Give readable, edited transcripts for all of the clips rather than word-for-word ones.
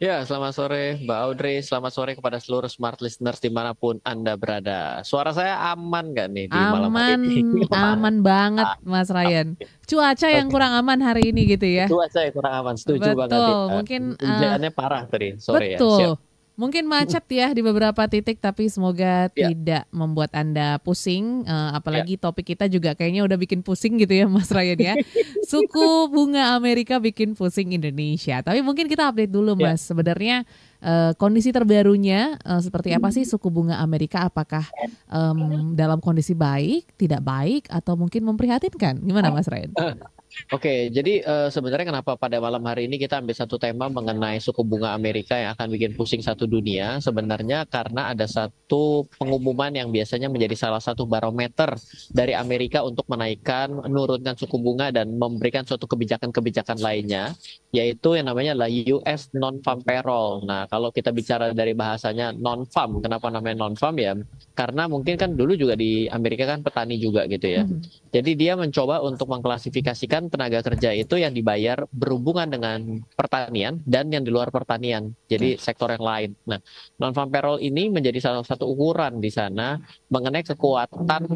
Ya, selamat sore Mbak Audrey, selamat sore kepada seluruh smart listeners dimanapun Anda berada. Suara saya aman nggak nih di malam hari Aman, ini? aman banget Mas Ryan. Cuaca yang Oke, kurang aman hari ini gitu ya. cuaca yang kurang aman, setuju banget Betul, ya. mungkin Hujannya parah tadi sore ya, siap. betul. Mungkin macet ya di beberapa titik, tapi semoga Ya, tidak membuat Anda pusing. ya. Apalagi topik kita juga kayaknya udah bikin pusing gitu ya Mas Ryan ya. Suku bunga Amerika bikin pusing Indonesia. Tapi mungkin kita update dulu Ya. Mas. Sebenarnya kondisi terbarunya seperti apa sih suku bunga Amerika? Apakah dalam kondisi baik, tidak baik, atau mungkin memprihatinkan? Gimana Mas Ryan? Oke, jadi sebenarnya kenapa pada malam hari ini kita ambil satu tema mengenai suku bunga Amerika yang akan bikin pusing satu dunia? Sebenarnya karena ada satu pengumuman yang biasanya menjadi salah satu barometer dari Amerika untuk menaikkan, menurunkan suku bunga dan memberikan suatu kebijakan-kebijakan lainnya, yaitu yang namanya adalah US Non-Farm Payroll. Nah, kalau kita bicara dari bahasanya non-farm, kenapa namanya non-farm ya? Karena mungkin kan dulu juga di Amerika kan petani juga gitu ya. Mhm. Jadi dia mencoba untuk mengklasifikasikan tenaga kerja itu yang dibayar berhubungan dengan pertanian dan yang di luar pertanian. Oke. Jadi sektor yang lain. Nah, non-farm payroll ini menjadi salah satu ukuran di sana mengenai kekuatan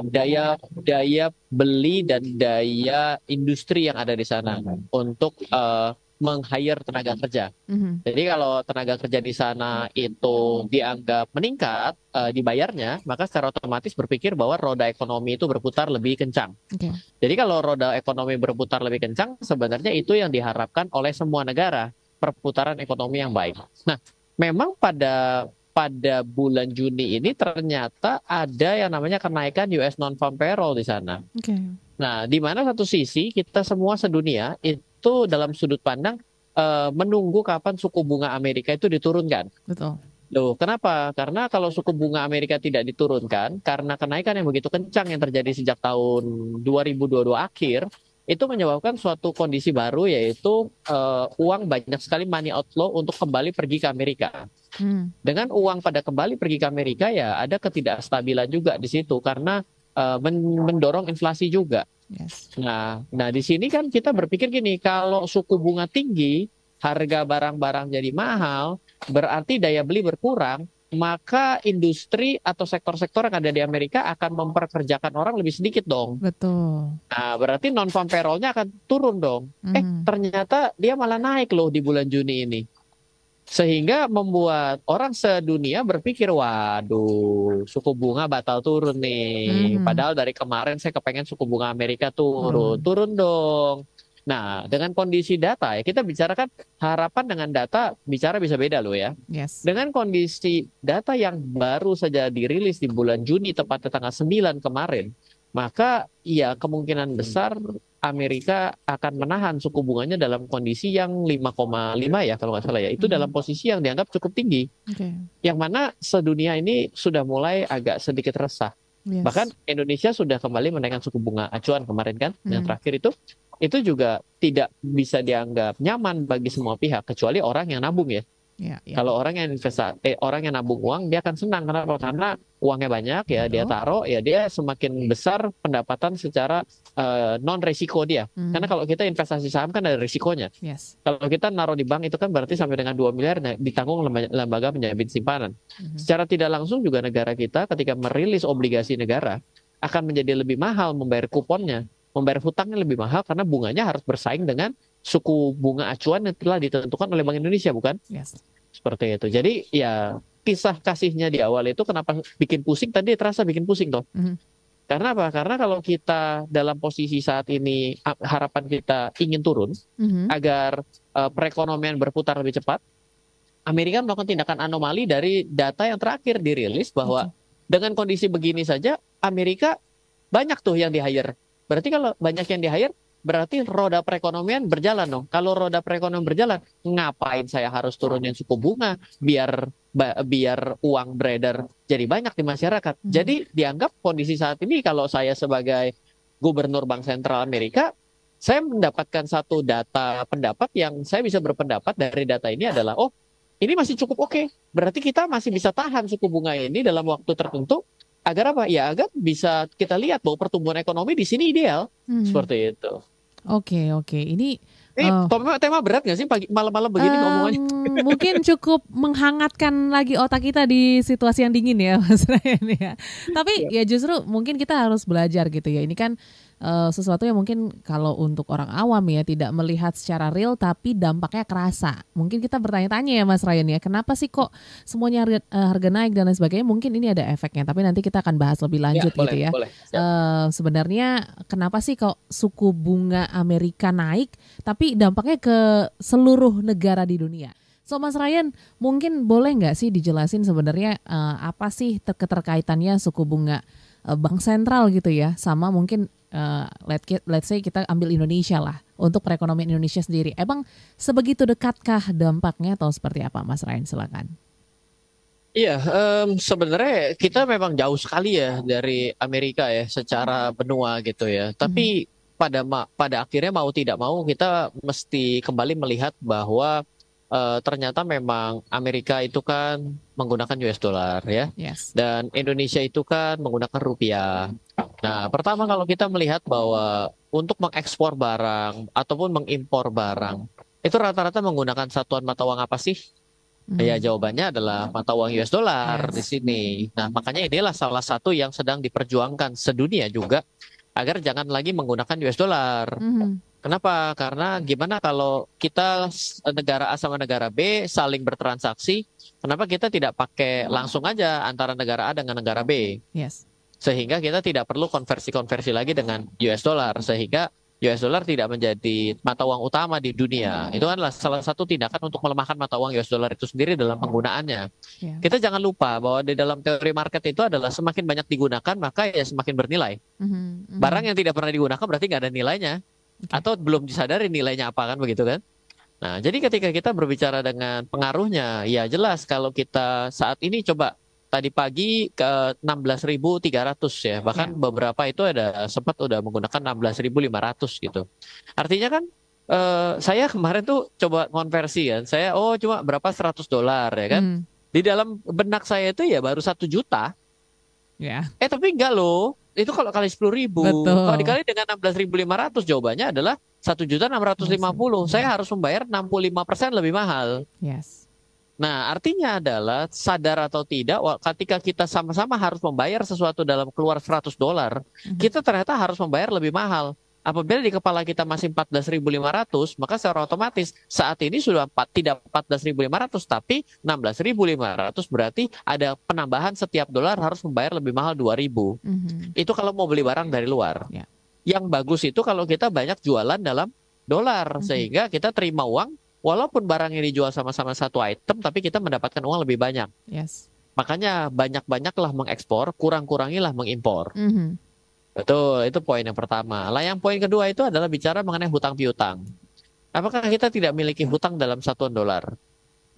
daya daya beli dan daya industri yang ada di sana untuk meng-hire tenaga kerja. Mhm. Jadi kalau tenaga kerja di sana itu dianggap meningkat dibayarnya, maka secara otomatis berpikir bahwa roda ekonomi itu berputar lebih kencang. Oke. Jadi kalau roda ekonomi berputar lebih kencang, sebenarnya itu yang diharapkan oleh semua negara, perputaran ekonomi yang baik. Nah, memang pada bulan Juni ini ternyata ada yang namanya kenaikan US non-farm payroll di sana. Oke. Nah, di mana satu sisi kita semua sedunia itu dalam sudut pandang menunggu kapan suku bunga Amerika itu diturunkan. Betul. Loh, kenapa? Karena kalau suku bunga Amerika tidak diturunkan, karena kenaikan yang begitu kencang yang terjadi sejak tahun 2022 akhir, itu menyebabkan suatu kondisi baru yaitu uang banyak sekali money outflow untuk kembali pergi ke Amerika. Hmm. Dengan uang pada kembali pergi ke Amerika ya ada ketidakstabilan juga di situ karena mendorong inflasi juga. Yes. Nah, di sini kan kita berpikir gini, kalau suku bunga tinggi, harga barang-barang jadi mahal, berarti daya beli berkurang, maka industri atau sektor-sektor yang ada di Amerika akan memperkerjakan orang lebih sedikit dong. Betul. Nah, berarti non-farm payroll-nya akan turun dong. Mhm. Ternyata dia malah naik loh di bulan Juni ini. Sehingga membuat orang sedunia berpikir, waduh, suku bunga batal turun nih. Mhm. Padahal dari kemarin saya kepengen suku bunga Amerika turun. Turun. Turun dong. Nah, dengan kondisi data ya, kita bicarakan harapan dengan data, bicara bisa beda loh ya. Yes. Dengan kondisi data yang baru saja dirilis di bulan Juni, tepatnya tanggal 9 kemarin, maka ya kemungkinan besar Amerika akan menahan suku bunganya dalam kondisi yang 5,5 ya kalau nggak salah ya. Itu dalam Mhm. posisi yang dianggap cukup tinggi. Oke. Yang mana sedunia ini sudah mulai agak sedikit resah. Yes. Bahkan Indonesia sudah kembali menaikkan suku bunga acuan kemarin kan, yang Mhm. terakhir itu juga tidak bisa dianggap nyaman bagi semua pihak kecuali orang yang nabung ya. Ya, ya. Kalau orang yang orang yang nabung uang dia akan senang kenapa? Karena uangnya banyak ya dia Betul. taruh ya dia semakin besar pendapatan secara non resiko dia. Karena Mhm. kalau kita investasi saham kan ada risikonya. Yes. Kalau kita naruh di bank itu kan berarti sampai dengan 2 miliar ditanggung lembaga penjamin simpanan. Mhm. Secara tidak langsung juga negara kita ketika merilis obligasi negara akan menjadi lebih mahal membayar kuponnya, membayar hutangnya lebih mahal karena bunganya harus bersaing dengan suku bunga acuan yang telah ditentukan oleh Bank Indonesia, bukan? Yes. Seperti itu. Jadi ya kisah kasihnya di awal itu kenapa bikin pusing tadi terasa bikin pusing toh. Mhm. Karena apa? Karena kalau kita dalam posisi saat ini harapan kita ingin turun Mhm. agar perekonomian berputar lebih cepat, Amerika melakukan tindakan anomali dari data yang terakhir dirilis bahwa Oke. dengan kondisi begini saja Amerika banyak tuh yang di-hire. Berarti kalau banyak yang di-hire, berarti roda perekonomian berjalan dong. Kalau roda perekonomian berjalan, ngapain saya harus turunin suku bunga biar uang beredar jadi banyak di masyarakat. Mhm. Jadi dianggap kondisi saat ini kalau saya sebagai gubernur Bank Sentral Amerika, saya mendapatkan satu data pendapat yang saya bisa berpendapat dari data ini adalah, oh ini masih cukup oke. Berarti kita masih bisa tahan suku bunga ini dalam waktu tertentu agar apa? Ya agar bisa kita lihat bahwa pertumbuhan ekonomi di sini ideal Mhm. seperti itu. Oke, oke. Ini Ini Oh. tema berat nggak sih pagi malam-malam begini ngomongannya? Mungkin cukup menghangatkan lagi otak kita di situasi yang dingin ya Mas Ryan ya. Tapi Iya. ya justru mungkin kita harus belajar gitu ya. Ini kan sesuatu yang mungkin kalau untuk orang awam ya tidak melihat secara real tapi dampaknya kerasa. Mungkin kita bertanya-tanya ya Mas Ryan ya, kenapa sih kok semuanya harga naik dan lain sebagainya? Mungkin ini ada efeknya, tapi nanti kita akan bahas lebih Ya, lanjut gitu boleh, ya. boleh. Siap. Sebenarnya kenapa sih kok suku bunga Amerika naik tapi dampaknya ke seluruh negara di dunia? So Mas Ryan, mungkin boleh nggak sih dijelasin sebenarnya apa sih keterkaitannya suku bunga bank sentral gitu ya, sama mungkin let's say kita ambil Indonesia lah, untuk perekonomian Indonesia sendiri. Emang sebegitu dekatkah dampaknya atau seperti apa Mas Ryan? Silakan. Iya, sebenarnya kita memang jauh sekali ya dari Amerika ya secara benua gitu ya. Mhm. Tapi pada akhirnya mau tidak mau kita mesti kembali melihat bahwa ternyata memang Amerika itu kan menggunakan US dollar ya, Yes. dan Indonesia itu kan menggunakan rupiah. Nah, pertama kalau kita melihat bahwa untuk mengekspor barang ataupun mengimpor barang itu rata-rata menggunakan satuan mata uang apa sih? Ya, Mhm. jawabannya adalah mata uang US dollar di Yes. sini. Nah, makanya inilah salah satu yang sedang diperjuangkan sedunia juga agar jangan lagi menggunakan US dollar. Mhm. Kenapa? Karena gimana kalau kita negara A sama negara B saling bertransaksi, kenapa kita tidak pakai langsung aja antara negara A dengan negara B? Yes. Sehingga kita tidak perlu konversi-konversi lagi dengan US dollar, sehingga US dollar tidak menjadi mata uang utama di dunia. Itu adalah salah satu tindakan untuk melemahkan mata uang US dollar itu sendiri dalam penggunaannya. Ya. Kita jangan lupa bahwa di dalam teori market itu adalah semakin banyak digunakan maka ya semakin bernilai. Mhm. Barang Mhm. yang tidak pernah digunakan berarti nggak ada nilainya, Oke. atau belum disadari nilainya apa, kan begitu kan? Nah, jadi ketika kita berbicara dengan pengaruhnya, ya jelas kalau kita saat ini coba tadi pagi ke 16.300 ya, bahkan Ya. beberapa itu ada sempat udah menggunakan 16.500 gitu. Artinya kan saya kemarin tuh coba konversi kan, saya cuma berapa $100 ya kan. Mhm. Di dalam benak saya itu ya baru 1 juta. Ya. Tapi enggak loh. Itu kalau kali 10.000. Kalau Betul. dikali dengan 16.500 jawabannya adalah 1.650.000. Saya harus membayar 65% lebih mahal. Yes. Nah, artinya adalah sadar atau tidak, ketika kita sama-sama harus membayar sesuatu dalam keluar $100, Mhm. kita ternyata harus membayar lebih mahal. Apabila di kepala kita masih 14.500, maka secara otomatis saat ini sudah tidak 14.500 tapi 16.500, berarti ada penambahan setiap dolar harus membayar lebih mahal 2.000. Mhm. Itu kalau mau beli barang dari luar. Ya. Yang bagus itu kalau kita banyak jualan dalam dolar, Mhm. sehingga kita terima uang walaupun barang yang dijual sama-sama satu item tapi kita mendapatkan uang lebih banyak. Yes. Makanya banyak-banyaklah mengekspor, kurang-kurangilah mengimpor. Mhm. Betul, itu poin yang pertama. Lah yang poin kedua itu adalah bicara mengenai hutang piutang. Apakah kita tidak memiliki hutang dalam satuan dolar?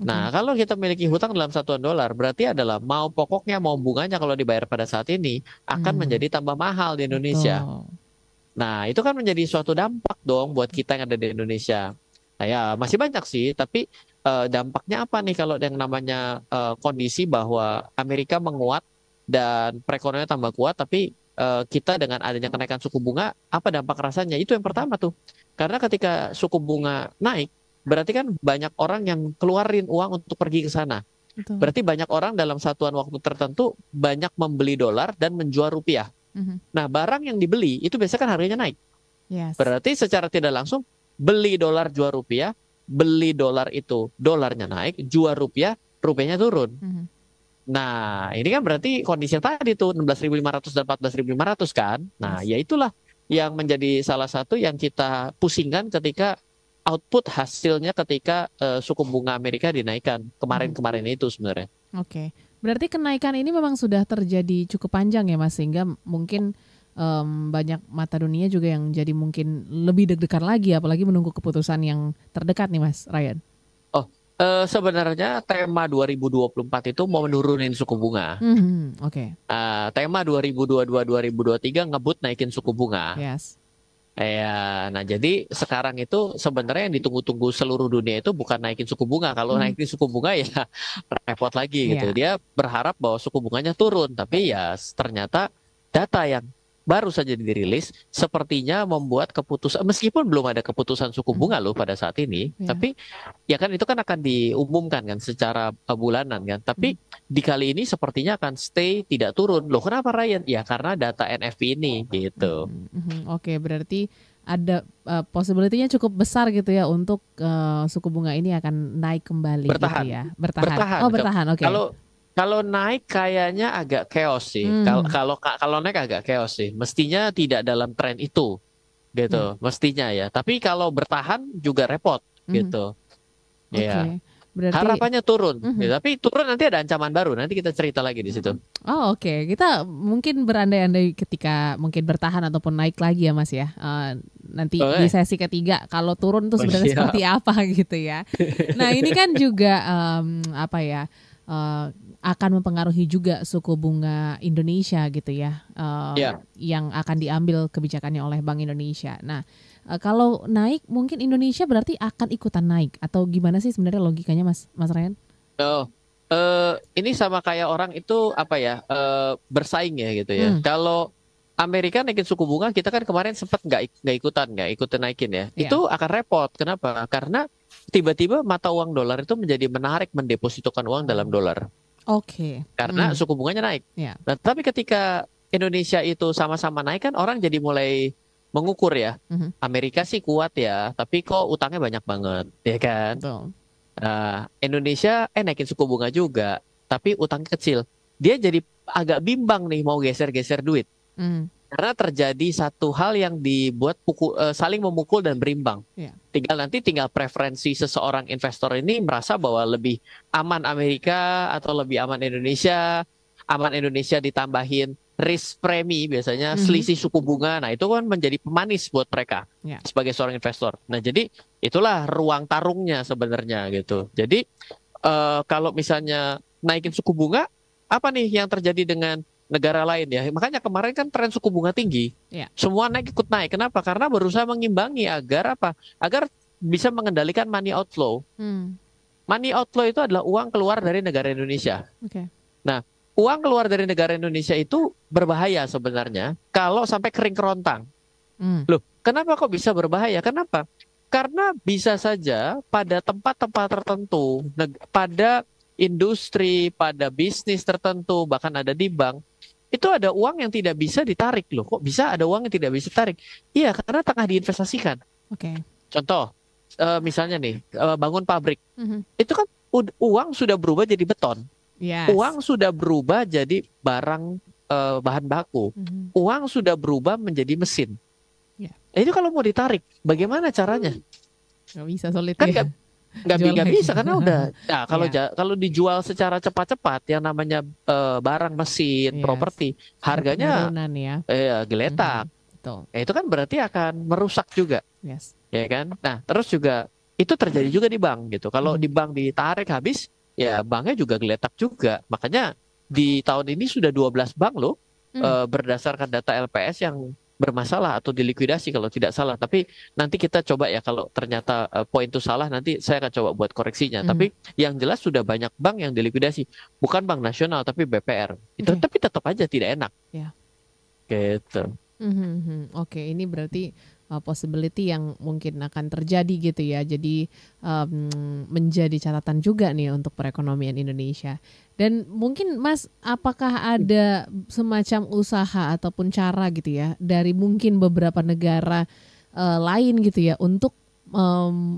Nah, Oke. kalau kita memiliki hutang dalam satuan dolar, berarti adalah mau pokoknya mau bunganya kalau dibayar pada saat ini akan Hmm. menjadi tambah mahal di Indonesia. Betul. Nah, itu kan menjadi suatu dampak dong buat kita yang ada di Indonesia. Nah, ya masih banyak sih, tapi dampaknya apa nih kalau yang namanya kondisi bahwa Amerika menguat dan perekonomian tambah kuat, tapi kita dengan adanya kenaikan suku bunga, apa dampak rasanya? Itu yang pertama tuh. Karena ketika suku bunga naik, berarti kan banyak orang yang keluarin uang untuk pergi ke sana. Betul. Berarti banyak orang dalam satuan waktu tertentu banyak membeli dolar dan menjual rupiah. Mhm. Nah, barang yang dibeli itu biasanya kan harganya naik. Yes. Berarti secara tidak langsung beli dolar jual rupiah, beli dolar itu dolarnya naik, jual rupiah, rupiahnya turun. Mhm. Nah, ini kan berarti kondisi yang tadi tuh 16.500 dan 14.500 kan. Nah, Yes. ya itulah yang menjadi salah satu yang kita pusingkan ketika output hasilnya ketika suku bunga Amerika dinaikkan kemarin-kemarin itu sebenarnya. Oke. Berarti kenaikan ini memang sudah terjadi cukup panjang ya Mas, sehingga mungkin banyak mata dunia juga yang jadi mungkin lebih deg-degan lagi, apalagi menunggu keputusan yang terdekat nih Mas Ryan. Oh, sebenarnya tema 2024 itu mau menurunin suku bunga. Mhm. Oke. Tema 2022-2023 ngebut naikin suku bunga. Yes. Ya, nah jadi sekarang itu sebenarnya yang ditunggu-tunggu seluruh dunia itu bukan naikin suku bunga. Kalau naikin suku bunga ya repot lagi gitu. Iya. Dia berharap bahwa suku bunganya turun, tapi ya ternyata data yang baru saja dirilis, sepertinya membuat keputusan, meskipun belum ada keputusan suku bunga loh pada saat ini, Ya. tapi ya kan itu kan akan diumumkan kan secara bulanan kan, tapi di kali ini sepertinya akan stay tidak turun. Loh kenapa Ryan? Ya karena data NFP ini gitu. Oke, berarti ada possibility-nya cukup besar gitu ya untuk suku bunga ini akan naik kembali Bertahan. gitu ya. Bertahan. Bertahan. Oh, bertahan. Oke. Kalau naik kayaknya agak chaos sih. Kalau naik agak chaos sih. Mestinya tidak dalam tren itu gitu. Mestinya ya. Tapi kalau bertahan juga repot gitu. Ya. Berarti Harapannya turun. Ya, tapi turun nanti ada ancaman baru. Nanti kita cerita lagi di situ. Oh, oke. Kita mungkin berandai-andai ketika mungkin bertahan ataupun naik lagi ya Mas ya. Nanti di sesi ketiga kalau turun tuh sebenarnya seperti apa gitu ya. Nah, ini kan juga apa ya? Akan mempengaruhi juga suku bunga Indonesia gitu ya, yang akan diambil kebijakannya oleh Bank Indonesia. Nah, kalau naik mungkin Indonesia berarti akan ikutan naik atau gimana sih sebenarnya logikanya Mas Ryan? Ini sama kayak orang itu apa ya, bersaing ya gitu ya. Kalau Amerika naikin suku bunga, kita kan kemarin sempat nggak ikutin naikin ya. Itu akan repot. Kenapa? Karena tiba-tiba mata uang dolar itu menjadi menarik mendepositokan uang dalam dolar. Oke. Karena suku bunganya naik. Nah, tapi ketika Indonesia itu sama-sama naik kan orang jadi mulai mengukur ya. Amerika sih kuat ya, tapi kok utangnya banyak banget, ya kan? Indonesia naikin suku bunga juga, tapi utangnya kecil. Dia jadi agak bimbang nih mau geser-geser duit. Karena terjadi satu hal yang dibuat saling memukul dan berimbang. Tinggal preferensi seseorang investor ini merasa bahwa lebih aman Amerika atau lebih aman Indonesia. Aman Indonesia ditambahin risk premi biasanya selisih suku bunga. Nah itu kan menjadi pemanis buat mereka sebagai seorang investor. Nah jadi itulah ruang tarungnya sebenarnya gitu. Jadi kalau misalnya naikin suku bunga, apa nih yang terjadi dengan negara lain ya? Makanya kemarin kan tren suku bunga tinggi, semua ikut naik. Kenapa? Karena berusaha mengimbangi agar apa? Agar bisa mengendalikan money outflow. Money outflow itu adalah uang keluar dari negara Indonesia. Nah, uang keluar dari negara Indonesia itu berbahaya sebenarnya kalau sampai kering kerontang. Loh, kenapa kok bisa berbahaya? Kenapa? Karena bisa saja pada tempat-tempat tertentu, pada industri, pada bisnis tertentu, bahkan ada di bank, itu ada uang yang tidak bisa ditarik loh. Kok bisa ada uang yang tidak bisa ditarik? Iya, karena tengah diinvestasikan. Contoh, misalnya nih, bangun pabrik. Itu kan uang sudah berubah jadi beton. Uang sudah berubah jadi barang bahan baku. Uang sudah berubah menjadi mesin. Itu kalau mau ditarik, bagaimana caranya? Nggak bisa, sulit kan ya. Nggak bisa karena udah. Nah, kalau dijual secara cepat-cepat, yang namanya barang mesin, properti, harganya geletak. Itu kan berarti akan merusak juga, ya kan? Nah, terus juga itu terjadi juga di bank gitu. Kalau di bank ditarik habis, ya banknya juga geletak juga. Makanya di tahun ini sudah 12 bank loh, berdasarkan data LPS yang bermasalah atau dilikuidasi kalau tidak salah. Tapi nanti kita coba ya, kalau ternyata poin itu salah, nanti saya akan coba buat koreksinya. Tapi yang jelas sudah banyak bank yang dilikuidasi, bukan bank nasional tapi BPR. Itu tapi tetap aja tidak enak. Gitu. Oke, ini berarti possibility yang mungkin akan terjadi gitu ya. Jadi menjadi catatan juga nih untuk perekonomian Indonesia. Dan mungkin Mas, apakah ada semacam usaha ataupun cara gitu ya dari mungkin beberapa negara lain gitu ya untuk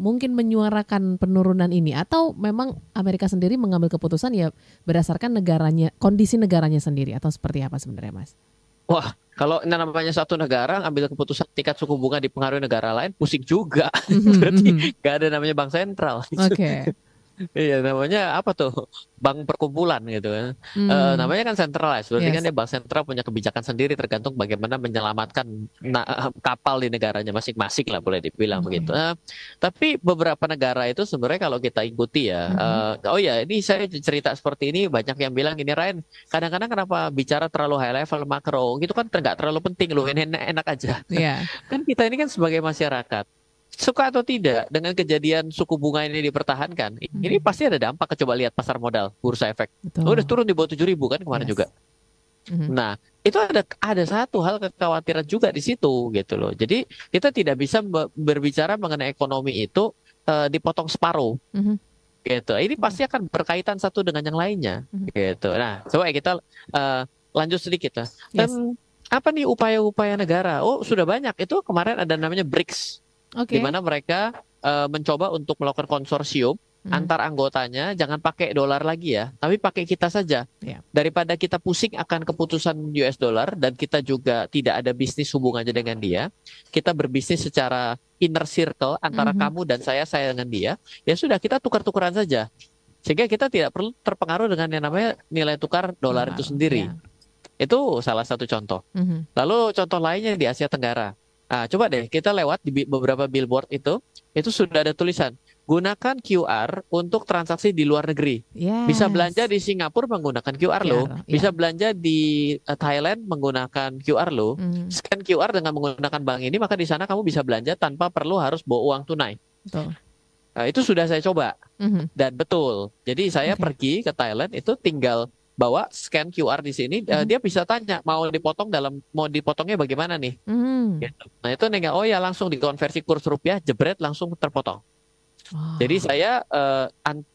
mungkin menyuarakan penurunan ini, atau memang Amerika sendiri mengambil keputusan ya berdasarkan negaranya, kondisi negaranya sendiri, atau seperti apa sebenarnya Mas? Wah, kalau namanya satu negara ambil keputusan tingkat suku bunga dipengaruhi negara lain, pusing juga. Berarti nggak ada namanya bank sentral. Iya, namanya apa tuh? Bank perkumpulan gitu kan. Namanya kan centralized. Berarti kan dia bank sentral punya kebijakan sendiri tergantung bagaimana menyelamatkan kapal di negaranya masing-masing lah, boleh dibilang begitu. Tapi beberapa negara itu sebenarnya kalau kita ikuti ya, oh ya ini saya cerita seperti ini, banyak yang bilang gini, Ryan, kadang-kadang kenapa bicara terlalu high level makro gitu kan nggak terlalu penting loh, ini enak aja. Kan kita ini kan sebagai masyarakat, suka atau tidak dengan kejadian suku bunga ini dipertahankan, ini pasti ada dampak. Coba lihat pasar modal, bursa efek. Udah turun di bawah 7.000 kan kemarin juga. Mhm. Nah, itu ada satu hal kekhawatiran juga di situ gitu loh. Jadi kita tidak bisa berbicara mengenai ekonomi itu dipotong separuh Mhm. gitu. Ini Oke. pasti akan berkaitan satu dengan yang lainnya Mhm. gitu. Nah, coba kita eh, lanjut sedikit lah. Yes. Dan apa nih upaya-upaya negara? Oh, sudah banyak. Itu kemarin ada namanya BRICS, di Oke. mana mereka mencoba untuk melakukan konsorsium Mhm. antar anggotanya, jangan pakai dolar lagi ya, tapi pakai kita saja. Ya. Daripada kita pusing akan keputusan US dollar dan kita juga tidak ada bisnis hubungannya dengan dia, kita berbisnis secara inner circle antara Mhm. kamu dan saya dengan dia, ya sudah kita tukar-tukaran saja. Sehingga kita tidak perlu terpengaruh dengan yang namanya nilai tukar dolar itu Dolar. sendiri. Ya. Itu salah satu contoh. Mhm. Lalu contoh lainnya di Asia Tenggara. Nah, coba deh kita lewat di beberapa billboard itu sudah ada tulisan, gunakan QR untuk transaksi di luar negeri. Bisa belanja Yes. di Singapura menggunakan QR lo, QR. bisa Ya. belanja di Thailand menggunakan QR lo. Mhm. Scan QR dengan menggunakan bank ini, maka di sana kamu bisa belanja tanpa perlu harus bawa uang tunai. Betul. Nah, itu sudah saya coba Mhm. dan betul. Jadi saya Oke. pergi ke Thailand itu tinggal bawa scan QR di sini, Mhm. dia bisa tanya mau dipotongnya bagaimana nih? Mhm. Gitu. Nah itu nih oh ya langsung dikonversi kurs rupiah, jebret langsung terpotong. Jadi Oh. saya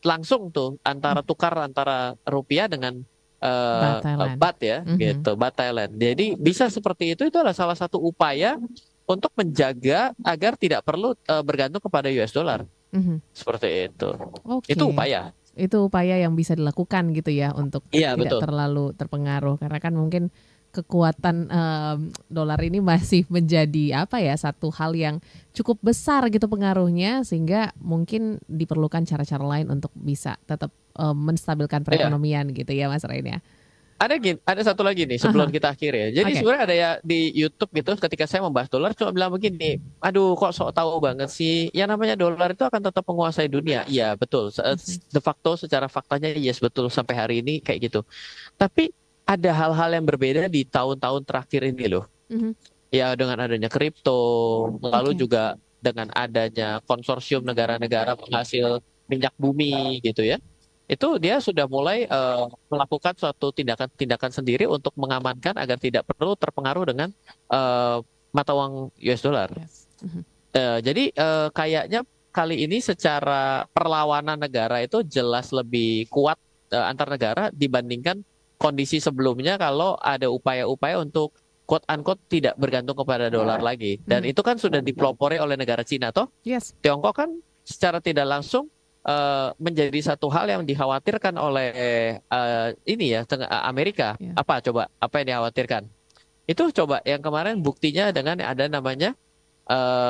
langsung tuh tukar antara rupiah dengan Baht Thailand. baht ya, Mhm. gitu, baht Thailand. Jadi bisa seperti itu adalah salah satu upaya untuk menjaga agar tidak perlu bergantung kepada US dollar. Mhm. Seperti itu. Itu Oke. upaya. Itu upaya yang bisa dilakukan gitu ya untuk Iya tidak betul. terlalu terpengaruh karena kan mungkin kekuatan dolar ini masih menjadi apa ya satu hal yang cukup besar gitu pengaruhnya sehingga mungkin diperlukan cara-cara lain untuk bisa tetap menstabilkan Iya. perekonomian gitu ya Mas Rain ya. Ada satu lagi nih sebelum Aha. kita akhiri ya. Jadi Oke. sebenarnya ada ya di YouTube gitu ketika saya membahas dolar cuma bilang begini, aduh kok sok tahu banget sih. Yang namanya dolar itu akan tetap menguasai dunia. Iya betul. Mhm. De facto secara faktanya yes betul sampai hari ini kayak gitu. Tapi ada hal-hal yang berbeda di tahun-tahun terakhir ini loh. Mhm. Ya dengan adanya kripto, lalu Oke. juga dengan adanya konsorsium negara-negara penghasil minyak bumi gitu ya. Itu dia sudah mulai melakukan suatu tindakan-tindakan sendiri untuk mengamankan agar tidak perlu terpengaruh dengan eh, mata uang US dollar. Yes. Mhm. Jadi kayaknya kali ini secara perlawanan negara itu jelas lebih kuat antar negara dibandingkan kondisi sebelumnya kalau ada upaya-upaya untuk quote unquote tidak bergantung kepada dolar lagi. Dan Mhm. itu kan sudah dipelopori oleh negara Cina toh. Yes. Tiongkok kan secara tidak langsung menjadi satu hal yang dikhawatirkan oleh ini ya Amerika. Ya. Apa yang dikhawatirkan? Itu coba yang kemarin buktinya dengan ada namanya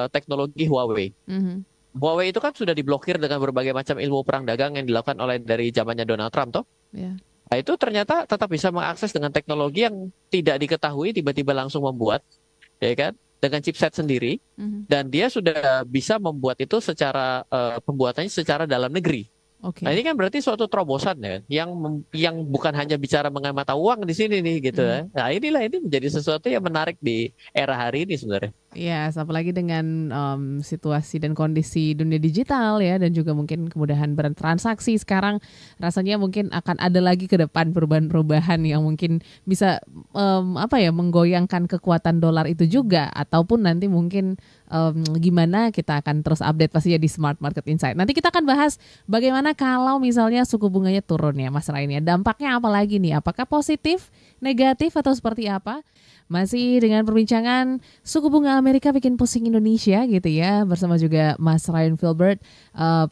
teknologi Huawei. Mhm. Huawei itu kan sudah diblokir dengan berbagai macam ilmu perang dagang yang dilakukan oleh dari zamannya Donald Trump toh. Ya. Nah, itu ternyata tetap bisa mengakses dengan teknologi yang tidak diketahui tiba-tiba langsung membuat, ya kan? Dengan chipset sendiri Mhm. dan dia sudah bisa membuat itu secara pembuatannya secara dalam negeri. Oke. Nah, ini kan berarti suatu terobosan ya yang bukan hanya bicara mengenai mata uang di sini nih gitu Mhm. ya. Nah, ini menjadi sesuatu yang menarik di era hari ini sebenarnya. Ya, apalagi dengan situasi dan kondisi dunia digital ya dan juga mungkin kemudahan bertransaksi sekarang rasanya mungkin akan ada lagi ke depan perubahan-perubahan yang mungkin bisa menggoyangkan kekuatan dolar itu juga ataupun nanti mungkin gimana kita akan terus update pastinya di Smart Market Insight. Nanti kita akan bahas bagaimana kalau misalnya suku bunganya turun ya Mas Rain ya. Dampaknya apa lagi nih? Apakah positif, negatif atau seperti apa? Masih dengan perbincangan suku bunga Amerika bikin pusing Indonesia gitu ya bersama juga Mas Ryan Filbert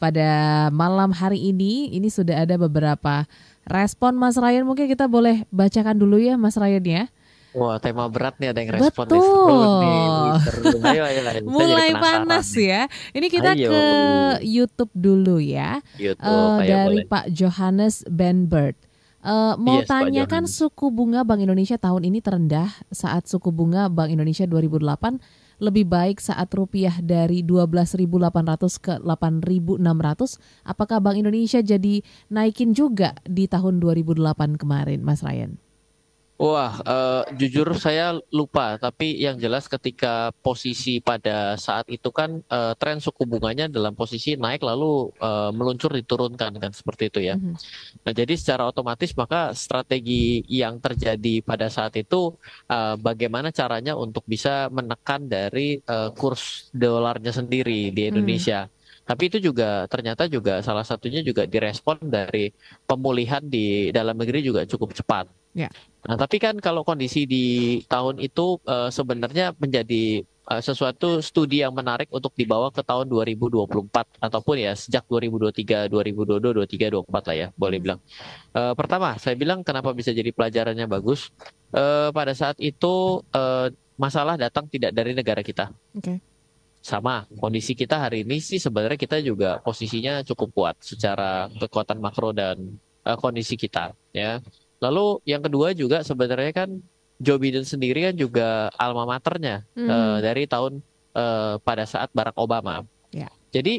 pada malam hari ini. Ini sudah ada beberapa respon Mas Ryan, mungkin kita boleh bacakan dulu ya Mas Ryan ya. Wah, tema berat nih ada yang respon nih. Betul. Seru nih. Seru. Ayo. Saya jadi Mulai penasaran panas nih. ya. Ini kita Ayo. ke YouTube dulu ya. YouTube, ayo Dari boleh. Pak Johannes Benbert. Mau Yes, Pak tanyakan Johannes. suku bunga Bank Indonesia tahun ini terendah saat suku bunga Bank Indonesia 2008 lebih baik saat rupiah dari 12.800 ke 8.600. Apakah Bank Indonesia jadi naikin juga di tahun 2008 kemarin, Mas Ryan? Wah, jujur saya lupa, tapi yang jelas ketika posisi pada saat itu kan tren suku bunganya dalam posisi naik lalu meluncur diturunkan kan seperti itu ya. Mhm. Nah, jadi secara otomatis maka strategi yang terjadi pada saat itu bagaimana caranya untuk bisa menekan dari kurs dolarnya sendiri di Mhm. Indonesia. Tapi itu juga ternyata juga salah satunya juga direspon dari pemulihan di dalam negeri juga cukup cepat. Ya. Nah, tapi kan kalau kondisi di tahun itu sebenarnya menjadi sesuatu studi yang menarik untuk dibawa ke tahun 2024 ataupun ya sejak 2023, 2022, 23, 24 lah ya, boleh Mhm. bilang. Pertama, saya bilang kenapa bisa jadi pelajarannya bagus. Pada saat itu masalah datang tidak dari negara kita. Oke. Sama, kondisi kita hari ini sih sebenarnya kita juga posisinya cukup kuat secara kekuatan makro dan kondisi kita ya. Lalu yang kedua juga sebenarnya kan Joe Biden sendiri kan juga alma maternya Mhm. dari tahun pada saat Barack Obama. Ya. Jadi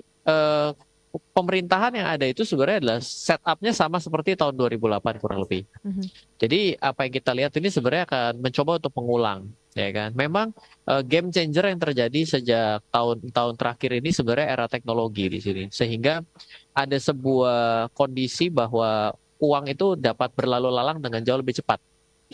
pemerintahan yang ada itu sebenarnya adalah setupnya sama seperti tahun 2008 kurang lebih. Mhm. Jadi apa yang kita lihat ini sebenarnya akan mencoba untuk mengulang, ya kan? Memang game changer yang terjadi sejak tahun-tahun terakhir ini sebenarnya era teknologi di sini, sehingga ada sebuah kondisi bahwa uang itu dapat berlalu lalang dengan jauh lebih cepat.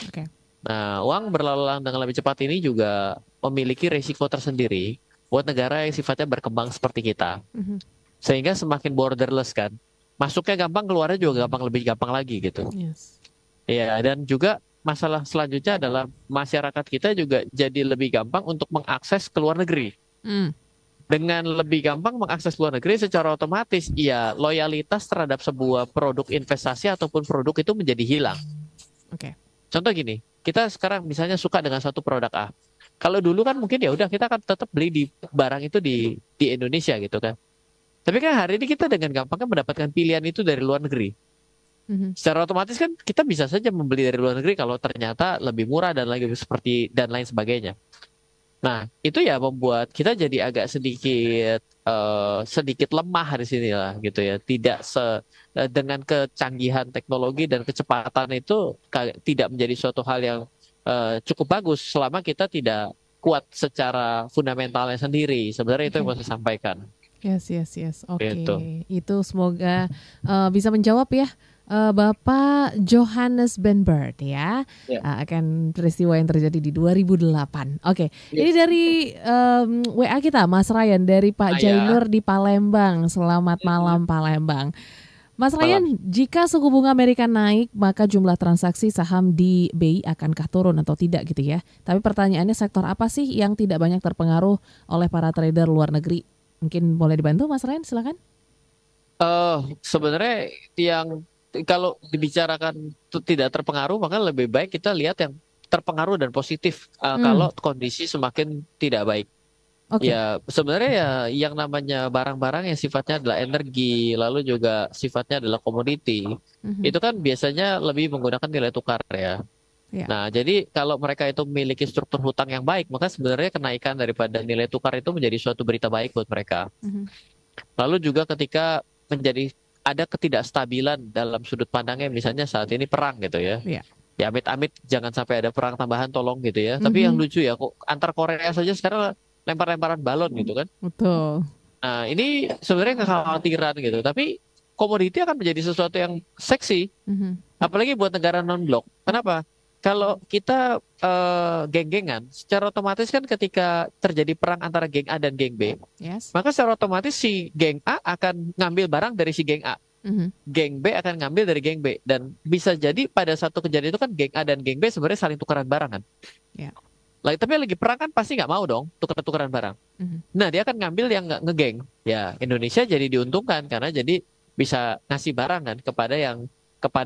Oke. Nah, uang berlalu lalang dengan lebih cepat ini juga memiliki risiko tersendiri buat negara yang sifatnya berkembang seperti kita, Mhm. sehingga semakin borderless kan, masuknya gampang, keluarnya juga gampang, lebih gampang lagi gitu. Yes. Ya, dan juga masalah selanjutnya adalah masyarakat kita juga jadi lebih gampang untuk mengakses ke luar negeri. Mhm. Dengan lebih gampang mengakses luar negeri secara otomatis, ya loyalitas terhadap sebuah produk investasi ataupun produk itu menjadi hilang. Oke. Contoh gini, kita sekarang misalnya suka dengan satu produk A. Kalau dulu kan mungkin ya udah kita akan tetap beli di barang itu di Indonesia gitu kan. Tapi kan hari ini kita dengan gampangnya mendapatkan pilihan itu dari luar negeri. Mhm. Secara otomatis kan kita bisa saja membeli dari luar negeri kalau ternyata lebih murah dan lagi seperti dan lain sebagainya. Nah, itu ya membuat kita jadi agak sedikit sedikit lemah di sini lah gitu ya. Tidak dengan kecanggihan teknologi dan kecepatan itu tidak menjadi suatu hal yang cukup bagus selama kita tidak kuat secara fundamentalnya sendiri. Sebenarnya itu yang Oke. mau saya sampaikan. Yes, yes, yes. Oke, Gitu. itu semoga bisa menjawab ya Bapak Johannes Benbert ya Ya. akan peristiwa yang terjadi di 2008. Oke, ini Yes. dari WA kita Mas Ryan dari Pak Ayah. Jainur di Palembang. Selamat malam Palembang. Mas Malam. Ryan, jika suku bunga Amerika naik, maka jumlah transaksi saham di BI akankah turun atau tidak gitu ya? Tapi pertanyaannya sektor apa sih yang tidak banyak terpengaruh oleh para trader luar negeri? Mungkin boleh dibantu Mas Ryan, silakan. Sebenarnya yang kalau dibicarakan tidak terpengaruh, maka lebih baik kita lihat yang terpengaruh dan positif. Hmm, Kalau kondisi semakin tidak baik, oke. ya sebenarnya ya yang namanya barang-barang yang sifatnya adalah energi, lalu juga sifatnya adalah komoditi, Mhm. itu kan biasanya lebih menggunakan nilai tukar ya. Ya. Nah, jadi kalau mereka itu memiliki struktur hutang yang baik, maka sebenarnya kenaikan daripada nilai tukar itu menjadi suatu berita baik buat mereka. Mhm. Lalu juga ketika menjadi ada ketidakstabilan dalam sudut pandangnya, misalnya saat ini perang gitu ya. Ya. Ya amit-amit jangan sampai ada perang tambahan tolong gitu ya. Tapi yang Mhm. lucu ya kok antar Korea saja sekarang lempar-lemparan balon gitu kan. Betul. Nah ini sebenarnya kekhawatiran gitu. Tapi komoditi akan menjadi sesuatu yang seksi. Mhm. Apalagi buat negara non-blok. Kenapa? Kalau kita geng-gengan, secara otomatis kan ketika terjadi perang antara geng A dan geng B, Yes. maka secara otomatis si geng A akan ngambil barang dari si geng A. Mhm. Geng B akan ngambil dari geng B. Dan bisa jadi pada satu kejadian itu kan geng A dan geng B sebenarnya saling tukeran barang kan. Ya. Tapi lagi perang kan pasti nggak mau dong tukeran-tukeran barang. Mhm. Nah dia akan ngambil yang nggak ngegeng. Ya Indonesia jadi diuntungkan karena jadi bisa ngasih barang kan kepada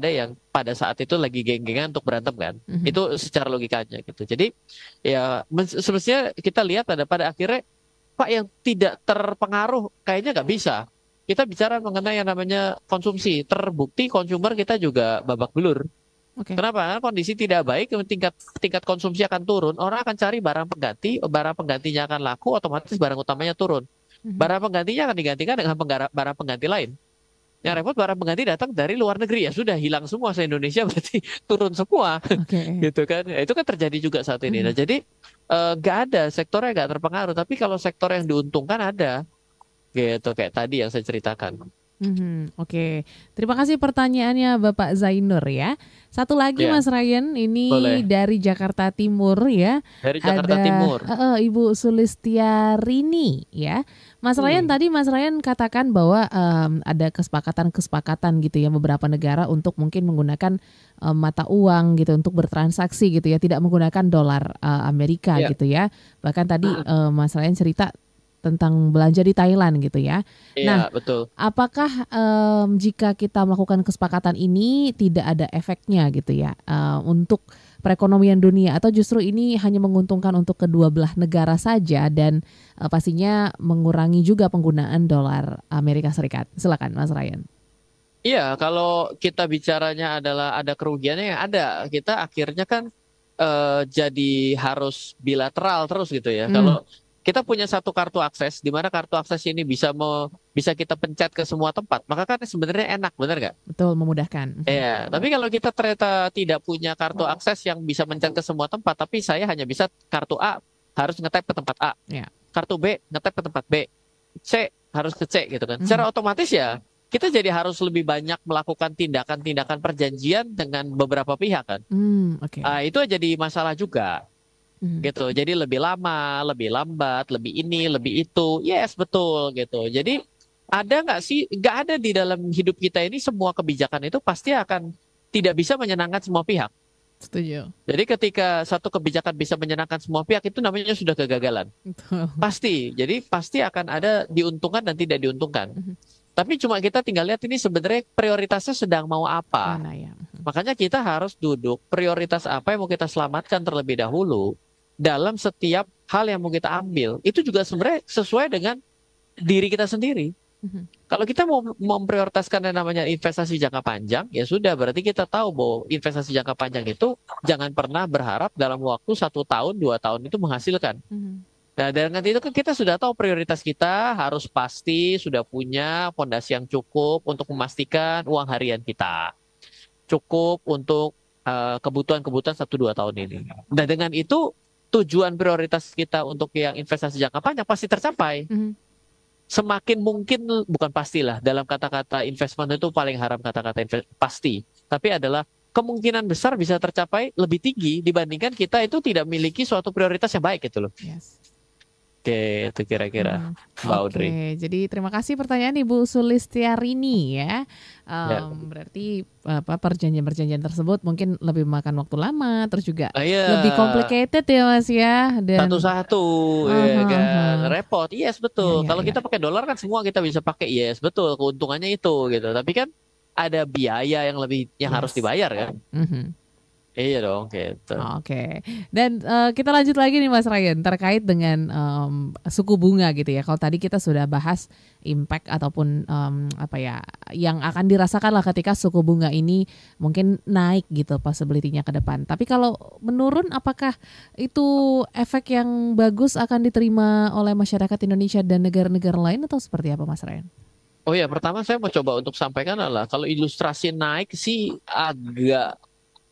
yang pada saat itu lagi geng-gengan untuk berantem kan. Mhm. Itu secara logikanya gitu. Jadi ya semestinya kita lihat ada pada akhirnya Pak yang tidak terpengaruh kayaknya nggak bisa. Kita bicara mengenai yang namanya konsumsi. Terbukti konsumer kita juga babak belur. Oke. Kenapa? Karena kondisi tidak baik, tingkat tingkat konsumsi akan turun. Orang akan cari barang penggantinya akan laku, otomatis barang utamanya turun. Mhm. Barang penggantinya akan digantikan dengan barang pengganti lain. Yang repot barang pengganti datang dari luar negeri, ya sudah hilang semua se-Indonesia berarti turun semua Oke. gitu kan. Ya, itu kan terjadi juga saat ini. Nah, Mhm. jadi nggak ada sektornya nggak terpengaruh, tapi kalau sektor yang diuntungkan ada gitu kayak tadi yang saya ceritakan. Mhm, oke. Terima kasih pertanyaannya Bapak Zainur ya. Satu lagi Ya, Mas Ryan, ini boleh. dari Jakarta Timur ya. Dari Jakarta Ada Timur. Ibu Sulistiarini ya. Mas Ryan Hmm, tadi Mas Ryan katakan bahwa ada kesepakatan-kesepakatan gitu ya beberapa negara untuk mungkin menggunakan mata uang gitu untuk bertransaksi gitu ya, tidak menggunakan dolar Amerika ya. gitu ya. Bahkan tadi Hmm, Mas Ryan cerita tentang belanja di Thailand gitu ya. Nah, iya, betul. apakah, jika kita melakukan kesepakatan ini tidak ada efeknya gitu ya, untuk perekonomian dunia atau justru ini hanya menguntungkan untuk kedua belah negara saja dan, pastinya mengurangi juga penggunaan dolar Amerika Serikat? Silakan Mas Ryan. Iya, kalau kita bicaranya adalah ada kerugiannya ya ada. Kita akhirnya kan jadi harus bilateral terus gitu ya. Kalau Mmm, kita punya satu kartu akses, di mana kartu akses ini bisa kita pencet ke semua tempat, maka kan sebenarnya enak, benar nggak? betul memudahkan, mhm. Iya, tapi kalau kita ternyata tidak punya kartu akses yang bisa mencet ke semua tempat, tapi saya hanya bisa kartu A harus nge-tap ke tempat A, Ya, kartu B nge-tap ke tempat B, C harus ke C gitu kan. mhm, Secara otomatis ya kita jadi harus lebih banyak melakukan tindakan-tindakan perjanjian dengan beberapa pihak kan. oke, Itu jadi masalah juga mhm, gitu. Jadi lebih lama, lebih lambat, lebih ini, lebih itu. Yes, betul gitu. Jadi ada nggak sih? Nggak ada di dalam hidup kita ini semua kebijakan itu pasti akan tidak bisa menyenangkan semua pihak. setuju, Jadi ketika satu kebijakan bisa menyenangkan semua pihak itu namanya sudah kegagalan. betul, Pasti. Jadi pasti akan ada diuntungkan dan tidak diuntungkan. mhm, Tapi cuma kita tinggal lihat ini sebenarnya prioritasnya sedang mau apa. mana ya? Mhm, Makanya kita harus duduk prioritas apa yang mau kita selamatkan terlebih dahulu dalam setiap hal yang mau kita ambil. Itu juga sebenarnya sesuai dengan diri kita sendiri. mhm, Kalau kita mau memprioritaskan yang namanya investasi jangka panjang, ya sudah berarti kita tahu bahwa investasi jangka panjang itu jangan pernah berharap dalam waktu 1 tahun, 2 tahun itu menghasilkan. mhm, Nah, dengan itu kan kita sudah tahu prioritas kita harus pasti sudah punya fondasi yang cukup untuk memastikan uang harian kita cukup untuk kebutuhan-kebutuhan 1 2 tahun ini. Nah, dengan itu tujuan prioritas kita untuk yang investasi jangka panjang pasti tercapai. mhm. Semakin mungkin, bukan pastilah, dalam kata-kata investment itu paling haram kata-kata pasti, tapi adalah kemungkinan besar bisa tercapai lebih tinggi dibandingkan kita itu tidak memiliki suatu prioritas yang baik gitu loh. Yes. Oke, itu kira-kira Mhm, Mbak Audrey. oke. Jadi terima kasih pertanyaan Ibu Sulistiarini ya. Ya. Berarti apa perjanjian-perjanjian tersebut mungkin lebih memakan waktu lama, terus juga Iya, lebih complicated ya Mas ya dan satu-satu ah ya hah, kan hah. repot. Yes, Ya betul. ya Kalau ya. kita pakai dolar kan semua kita bisa pakai. Yes, betul. Keuntungannya itu gitu. Tapi kan ada biaya yang lebih yang harus Yes. dibayar kan. Mhm. Iya dong gitu. Oke. Dan kita lanjut lagi nih Mas Ryan terkait dengan suku bunga gitu ya. Kalau tadi kita sudah bahas impact ataupun apa ya yang akan dirasakan lah ketika suku bunga ini mungkin naik gitu possibility-nya ke depan. Tapi kalau menurun apakah itu efek yang bagus akan diterima oleh masyarakat Indonesia dan negara-negara lain atau seperti apa Mas Ryan? Oh ya, pertama saya mau coba untuk sampaikan adalah kalau ilustrasi naik sih agak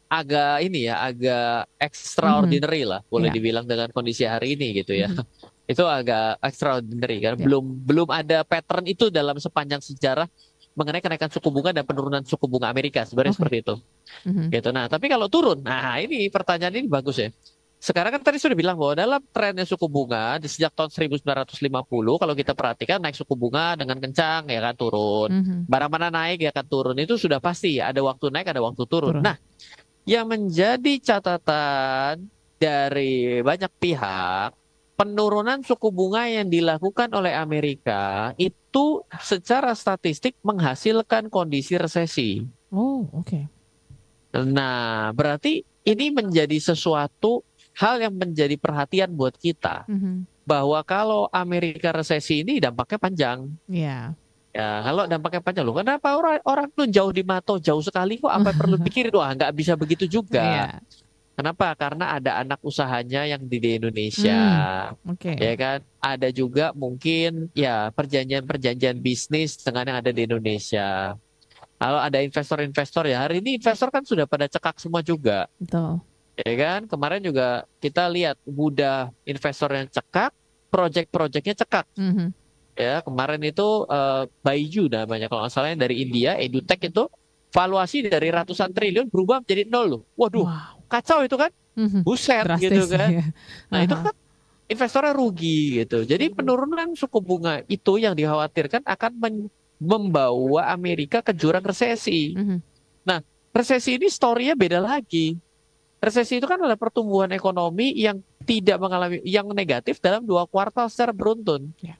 agak ini ya, agak Mhm. extraordinary lah, boleh Ya. dibilang dengan kondisi hari ini gitu ya. Mhm. Itu agak extraordinary kan. Ya. Belum ada pattern itu dalam sepanjang sejarah mengenai kenaikan suku bunga dan penurunan suku bunga Amerika sebenarnya Oke. seperti itu. Mhm. Gitu. Nah, tapi kalau turun, nah ini pertanyaan ini bagus ya. Sekarang kan tadi sudah bilang bahwa dalam trennya suku bunga di sejak tahun 1950 kalau kita perhatikan naik suku bunga dengan kencang ya kan turun. Mhm. Barang mana naik ya kan turun. Itu sudah pasti ada waktu naik ada waktu turun. Turun. Nah, yang menjadi catatan dari banyak pihak, penurunan suku bunga yang dilakukan oleh Amerika itu secara statistik menghasilkan kondisi resesi. Oh, oke. Nah, berarti ini menjadi sesuatu hal yang menjadi perhatian buat kita. Mhm. Bahwa kalau Amerika resesi ini dampaknya panjang. Iya. Ya, kalau dampaknya panjang loh, kenapa orang orang tuh jauh di mata, jauh sekali kok apa yang perlu pikirin? Wah, nggak bisa begitu juga. Iya. Kenapa? Karena ada anak usahanya yang di Indonesia, Hmm, oke. ya kan? Ada juga mungkin ya perjanjian-perjanjian bisnis dengan yang ada di Indonesia. Kalau ada investor-investor ya, hari ini investor kan sudah pada cekak semua juga, Betul. ya kan? Kemarin juga kita lihat udah investor yang cekak, project-projectnya cekak. Mhm. Ya, kemarin itu Baiju namanya kalau nggak salah yang dari India, EduTech itu valuasi dari ratusan triliun berubah menjadi nol loh. Waduh, Wow. kacau itu kan? Mhm. Buset gitu Drastis kan. ya. Nah, itu Aha. kan investornya rugi gitu. Jadi penurunan suku bunga itu yang dikhawatirkan akan membawa Amerika ke jurang resesi. Mhm. Nah, resesi ini story-nya beda lagi. Resesi itu kan adalah pertumbuhan ekonomi yang tidak mengalami yang negatif dalam 2 kuartal secara beruntun. Ya.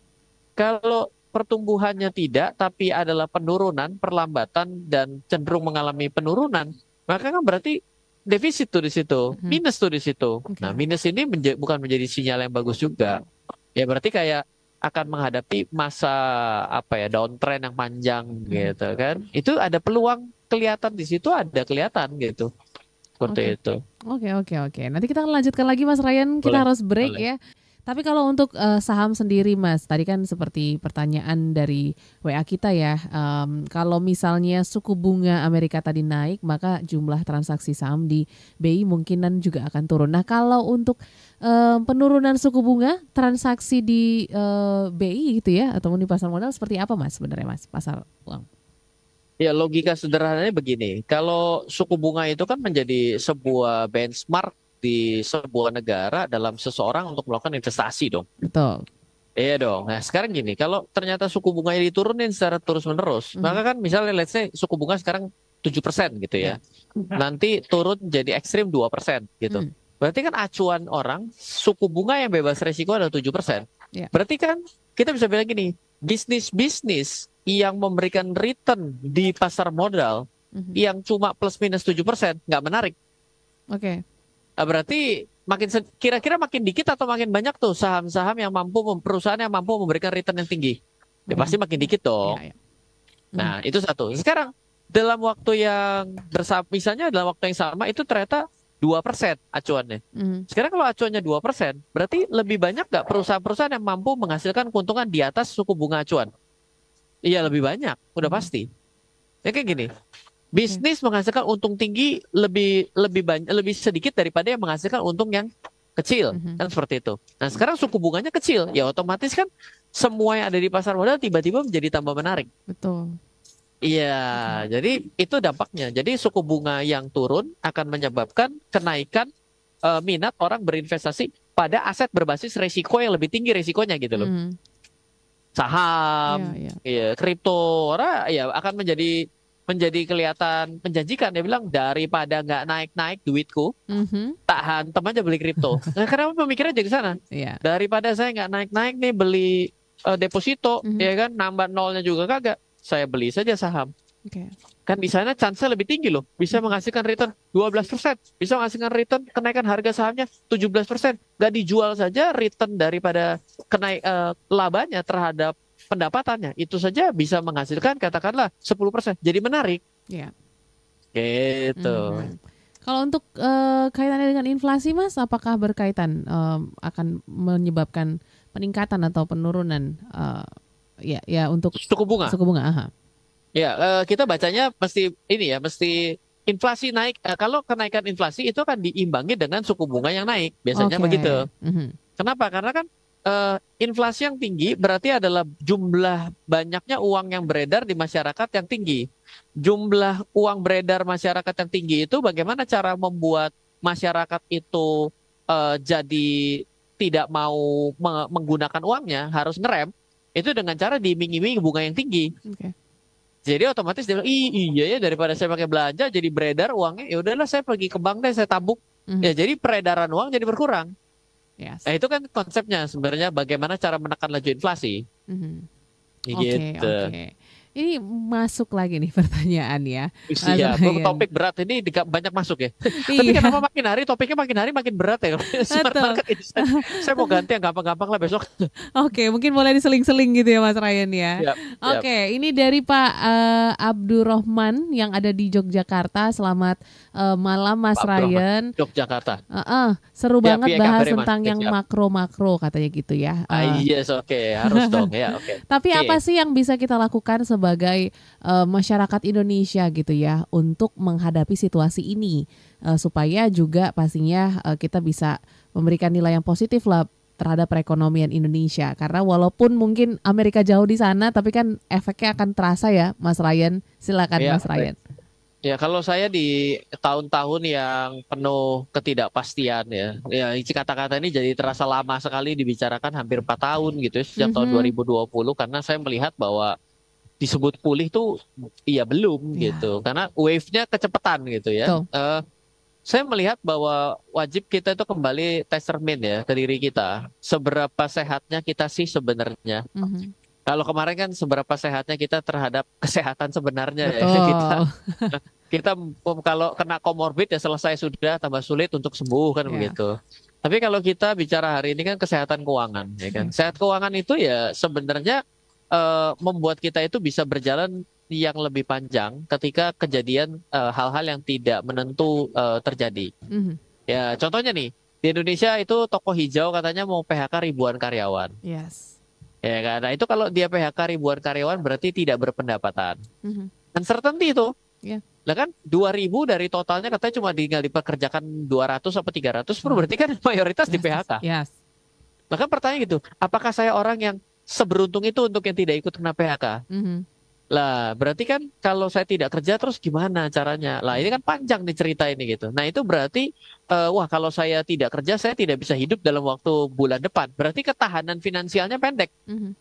Kalau pertumbuhannya tidak, tapi adalah penurunan, perlambatan dan cenderung mengalami penurunan, maka kan berarti defisit tuh di situ, Mhm. minus tuh di situ. Nah, Oke. minus ini bukan menjadi sinyal yang bagus juga. Ya berarti kayak akan menghadapi masa apa ya downtrend yang panjang Mhm. gitu kan. Itu ada peluang kelihatan di situ ada kelihatan gitu. Oke. Seperti itu. Oke. Nanti kita akan lanjutkan lagi Mas Ryan, kita Boleh, harus break boleh. ya. Tapi kalau untuk saham sendiri Mas, tadi kan seperti pertanyaan dari WA kita ya, kalau misalnya suku bunga Amerika tadi naik, maka jumlah transaksi saham di BI mungkinan juga akan turun. Nah kalau untuk penurunan suku bunga, transaksi di BI gitu ya, ataupun di pasar modal seperti apa Mas sebenarnya Mas, pasar uang? Ya logika sederhananya begini, kalau suku bunga itu kan menjadi sebuah benchmark di sebuah negara dalam seseorang untuk melakukan investasi dong. Betul. Iya dong. Nah sekarang gini, kalau ternyata suku bunganya diturunin secara terus-menerus, Mhm. maka kan misalnya let's say suku bunga sekarang 7% gitu Ya. ya. Nanti turun jadi ekstrim 2% gitu. Hmm. Berarti kan acuan orang suku bunga yang bebas resiko adalah 7%. Ya. Berarti kan kita bisa bilang gini, bisnis-bisnis yang memberikan return di pasar modal Mhm. yang cuma plus minus 7% nggak menarik. Oke. Berarti kira-kira makin dikit atau makin banyak tuh saham-saham yang perusahaan yang mampu memberikan return yang tinggi. Ya Mhm. pasti makin dikit Ya, dong. ya. Mhm. Nah, itu satu. Sekarang dalam waktu yang misalnya dalam waktu yang sama itu ternyata 2% acuannya. Mhm. Sekarang kalau acuannya 2%, berarti lebih banyak nggak perusahaan-perusahaan yang mampu menghasilkan keuntungan di atas suku bunga acuan? Iya, lebih banyak, udah Mhm. pasti. Ya kayak gini, Oke. bisnis menghasilkan untung tinggi lebih lebih banyak lebih sedikit daripada yang menghasilkan untung yang kecil, Mhm. kan seperti itu. Nah, sekarang suku bunganya kecil, ya otomatis kan semua yang ada di pasar modal tiba-tiba menjadi tambah menarik. Betul. Iya, Oke. jadi itu dampaknya. Jadi suku bunga yang turun akan menyebabkan kenaikan minat orang berinvestasi pada aset berbasis resiko yang lebih tinggi resikonya gitu loh. Mhm. Iya, Saham, iya. ya, kripto, orang ya akan menjadi kelihatan menjanjikan. Dia bilang daripada nggak naik-naik duitku, Mhm. tak hantem aja beli kripto. Nah, kenapa pemikirannya jadi sana? Iya. Daripada saya nggak naik-naik nih beli deposito, Mhm. ya kan nambah nolnya juga kagak. Saya beli saja saham. Oke. Kan di sana chance lebih tinggi loh. Bisa Mhm. menghasilkan return 12%. Bisa menghasilkan return kenaikan harga sahamnya 17%. Gak dijual saja return daripada labanya terhadap pendapatannya. Itu saja bisa menghasilkan katakanlah 10%. Jadi menarik. Iya. Gitu. Mhm. Kalau untuk kaitannya dengan inflasi Mas, apakah berkaitan akan menyebabkan peningkatan atau penurunan ya untuk Suku bunga. suku bunga? Aha. Ya, kita bacanya mesti ini ya, mesti inflasi naik. Kalau kenaikan inflasi itu akan diimbangi dengan suku bunga yang naik. Biasanya Oke. begitu. Mhm. Kenapa? Karena kan inflasi yang tinggi berarti adalah jumlah banyaknya uang yang beredar di masyarakat yang tinggi. Jumlah uang beredar masyarakat yang tinggi itu bagaimana cara membuat masyarakat itu jadi tidak mau menggunakan uangnya, harus ngerem, itu dengan cara diiming-iming bunga yang tinggi. Oke. Jadi otomatis dia bilang, iya ya daripada saya pakai belanja jadi beredar uangnya, ya udahlah saya pergi ke bank deh saya tabung. Mhm. Ya jadi peredaran uang jadi berkurang. Yes. Nah, itu kan konsepnya sebenarnya bagaimana cara menekan laju inflasi. Mhm. Oke, Gitu. oke. Ini masuk lagi nih pertanyaan ya, Mas Iya, Ryan. topik berat ini banyak masuk ya. Tapi Iya, kenapa makin hari makin berat ya? Smart betul. market ini saya mau ganti yang gampang-gampang lah besok. Oke, mungkin boleh diseling-seling gitu ya Mas Ryan ya. Siap, siap. Oke, ini dari Pak Abdurrahman yang ada di Yogyakarta. Selamat malam Mas Pak Abdurrahman, Ryan. Yogyakarta. Seru Ya, banget piye bahas kabare Mas? tentang Ya, yang siap. makro-makro katanya gitu ya. Yes, oke, harus dong ya, oke. Tapi Oke. apa sih yang bisa kita lakukan sebagai masyarakat Indonesia gitu ya untuk menghadapi situasi ini supaya juga pastinya kita bisa memberikan nilai yang positif lah terhadap perekonomian Indonesia, karena walaupun mungkin Amerika jauh di sana tapi kan efeknya akan terasa ya Mas Ryan. Silakan Ya, Mas Ryan. ya, kalau saya di tahun-tahun yang penuh ketidakpastian ya kata-kata ini jadi terasa lama sekali dibicarakan, hampir 4 tahun gitu ya, sejak tahun Mhm. 2020, karena saya melihat bahwa disebut pulih tuh iya belum Ya, gitu, karena wave-nya kecepatan gitu ya. betul. Saya melihat bahwa wajib kita itu kembali tes cermin ya ke diri kita. Seberapa sehatnya kita sih sebenarnya. Mhm. Kalau kemarin kan seberapa sehatnya kita terhadap kesehatan sebenarnya ya. Kita Betul. kita kalau kena komorbid ya selesai sudah, tambah sulit untuk sembuh kan Ya. begitu. Tapi kalau kita bicara hari ini kan kesehatan keuangan ya kan. Ya. Sehat keuangan itu ya sebenarnya membuat kita itu bisa berjalan yang lebih panjang ketika kejadian hal-hal yang tidak menentu terjadi. Mhm. Ya, contohnya nih, di Indonesia itu toko hijau katanya mau PHK ribuan karyawan. Yes. Ya kan? Nah, itu kalau dia PHK ribuan karyawan berarti tidak berpendapatan. Mhm. Uncertainty itu. Ya. Lah kan 2.000 dari totalnya katanya cuma tinggal dipekerjakan 200 atau 300, Wow. berarti kan mayoritas di Yes. PHK. Yes. Lah kan pertanyaan gitu, apakah saya orang yang seberuntung itu untuk yang tidak ikut kena PHK? Mhm. Lah, berarti kan kalau saya tidak kerja terus gimana caranya? Lah, ini kan panjang nih cerita ini gitu. Nah, itu berarti wah kalau saya tidak kerja saya tidak bisa hidup dalam waktu bulan depan. Berarti ketahanan finansialnya pendek. Mhm.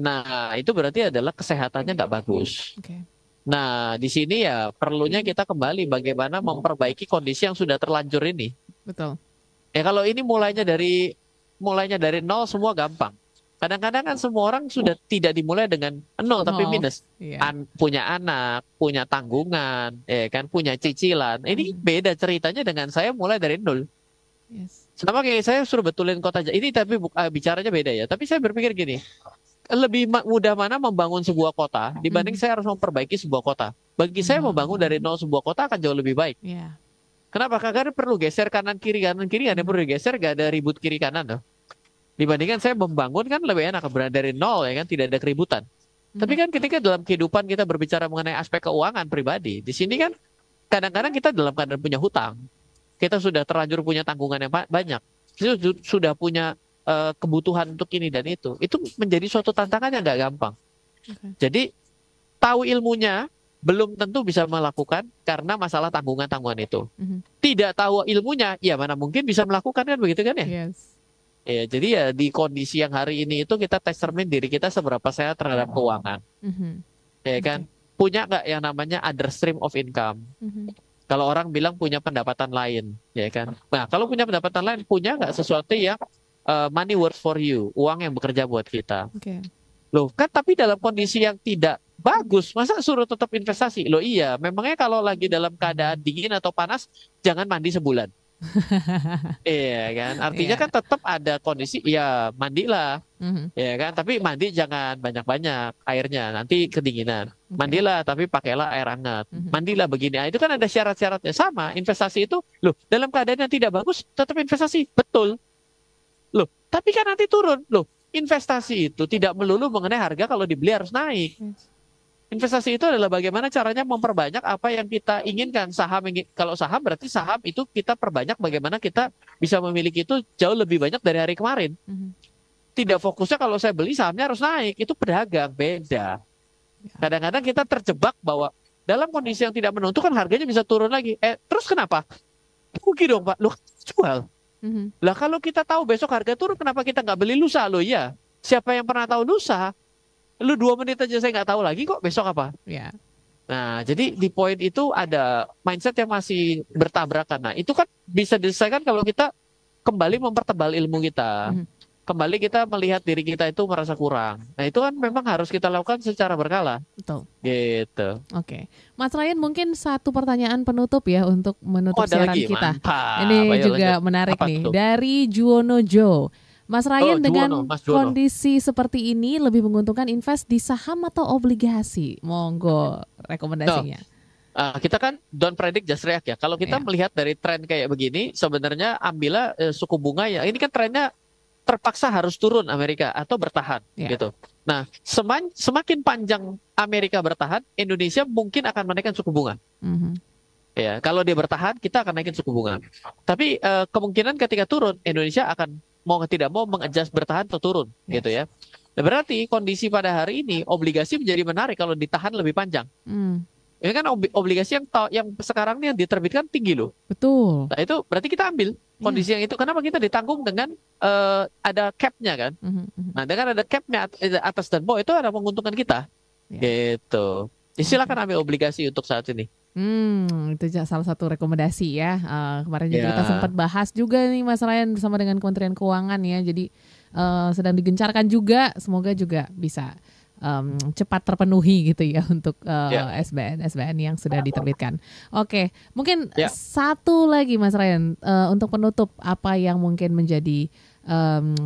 Nah, itu berarti adalah kesehatannya nggak bagus. Oke. Nah, di sini ya perlunya kita kembali bagaimana memperbaiki kondisi yang sudah terlanjur ini. Betul. Ya kalau ini mulainya dari nol semua gampang. Kadang-kadang kan semua orang sudah tidak dimulai dengan nol tapi Nol. minus. Iya. Punya anak, punya tanggungan, ya kan, punya cicilan. Ini beda ceritanya dengan saya mulai dari nol. Yes. Sama kayak saya suruh betulin kota. Ini tapi bicaranya beda ya. Tapi saya berpikir gini, lebih mudah mana membangun sebuah kota dibanding saya harus memperbaiki sebuah kota. Bagi saya membangun dari nol sebuah kota akan jauh lebih baik. Iya. Kenapa? Karena perlu geser kanan kiri ada yang perlu digeser, gak ada ribut kiri kanan loh. Dibandingkan saya membangun kan lebih enak berada dari nol ya kan, tidak ada keributan. Tapi kan ketika dalam kehidupan kita berbicara mengenai aspek keuangan pribadi, di sini kan kadang-kadang kita dalam keadaan punya hutang, kita sudah terlanjur punya tanggungan yang banyak, kita sudah punya kebutuhan untuk ini dan itu menjadi suatu tantangan yang nggak gampang. Jadi tahu ilmunya belum tentu bisa melakukan karena masalah tanggungan-tanggungan itu. Tidak tahu ilmunya, ya mana mungkin bisa melakukan kan begitu kan ya? Yes. Ya, jadi ya di kondisi yang hari ini itu kita tes cermin diri kita seberapa sehat terhadap keuangan. Ya kan? Punya nggak yang namanya other stream of income? Kalau orang bilang punya pendapatan lain, ya kan? Nah, kalau punya pendapatan lain, punya nggak sesuatu yang money works for you, uang yang bekerja buat kita? Oke. Loh, kan tapi dalam kondisi yang tidak bagus, masa suruh tetap investasi? Loh iya, memangnya kalau lagi dalam keadaan dingin atau panas, jangan mandi sebulan. Iya kan, artinya Iya. kan tetap ada kondisi, ya mandilah, Mhm. ya kan. Tapi mandi jangan banyak-banyak airnya, nanti kedinginan. Oke. Mandilah, tapi pakailah air hangat. Mhm. Mandilah begini, nah, itu kan ada syarat-syaratnya. Sama, investasi itu, loh dalam keadaan yang tidak bagus, tetap investasi, betul. Loh, tapi kan nanti turun. Loh, investasi itu tidak melulu mengenai harga kalau dibeli harus naik. Yes. Investasi itu adalah bagaimana caranya memperbanyak apa yang kita inginkan. Kalau saham berarti saham itu kita perbanyak bagaimana kita bisa memiliki itu jauh lebih banyak dari hari kemarin. Mhm. Tidak fokusnya kalau saya beli sahamnya harus naik, itu pedagang beda. Kadang-kadang kita terjebak bahwa dalam kondisi yang tidak menentukan harganya bisa turun lagi. Terus kenapa? Rugi dong Pak, lu jual. Mhm. Lah kalau kita tahu besok harga turun, kenapa kita nggak beli lusa? Loh ya, siapa yang pernah tahu lusa? Lu 2 menit aja saya nggak tahu lagi kok besok apa. Ya. Nah, jadi di poin itu ada mindset yang masih bertabrakan. Nah, itu kan bisa diselesaikan kalau kita kembali mempertebal ilmu kita. Mhm. kembali kita melihat diri kita itu merasa kurang. Nah, itu kan memang harus kita lakukan secara berkala. Betul. Gitu. Oke. Mas Ryan, mungkin satu pertanyaan penutup ya untuk Oh, menutup ada siaran lagi. kita. Mantap. Ini Ayo juga lanjut. menarik Apa nih tuh? dari Juwono Jo. Mas Oh, Ryan, Juwono, dengan Mas Juwono. kondisi seperti ini lebih menguntungkan invest di saham atau obligasi? Monggo Tuh, rekomendasinya. kita kan don't predict just react ya. Kalau kita Ya. melihat dari tren kayak begini, sebenarnya ambillah suku bunga ya. Ini kan trennya terpaksa harus turun Amerika atau bertahan Ya. gitu. Nah, semakin panjang Amerika bertahan, Indonesia mungkin akan menaikkan suku bunga. Mhm. Ya, kalau dia bertahan, kita akan naikin suku bunga. Tapi kemungkinan ketika turun, Indonesia akan mau tidak mau mengadjust bertahan atau turun, Yes. gitu ya. Nah, berarti kondisi pada hari ini obligasi menjadi menarik kalau ditahan lebih panjang. Hmm, Ini kan obligasi yang sekarang ini yang diterbitkan tinggi loh. betul. Nah, itu berarti kita ambil kondisi yang itu. Kenapa kita ditanggung dengan ada cap-nya kan? Mhm, mhm. Nah, dengan ada cap-nya atas dan bawah itu ada menguntungkan kita. Ya. Gitu. Silakan ambil obligasi untuk saat ini. Itu salah satu rekomendasi ya. Kemarin juga Ya. kita sempat bahas juga nih Mas Ryan bersama dengan Kementerian Keuangan ya. Jadi sedang digencarkan juga. Semoga juga bisa cepat terpenuhi gitu ya untuk Ya. SBN yang sudah diterbitkan. Oke, mungkin Ya. satu lagi Mas Ryan untuk penutup apa yang mungkin menjadi